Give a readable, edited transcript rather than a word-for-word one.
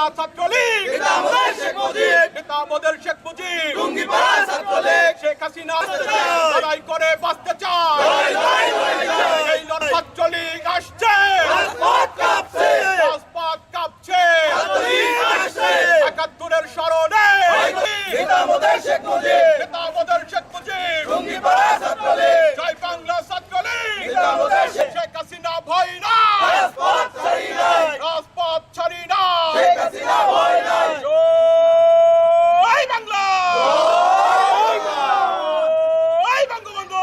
হাসিনা ছাত্রলীগ, নেতা আমাদের শেখ মুজিব, শেখ হাসিনা লড়াই করে বাঁচতে চায়, এই ছাত্রলীগ আসছে, রাজপথ কাঁপছে, ৭১-এর স্মরণে নেতা আমাদের শেখ মুজিব, জয় বাংলা ছাত্রলীগ, শেখ হাসিনা ভয় না, রাজপথ ছাড়ি না, জয় বাংলা, জয় বঙ্গবন্ধু।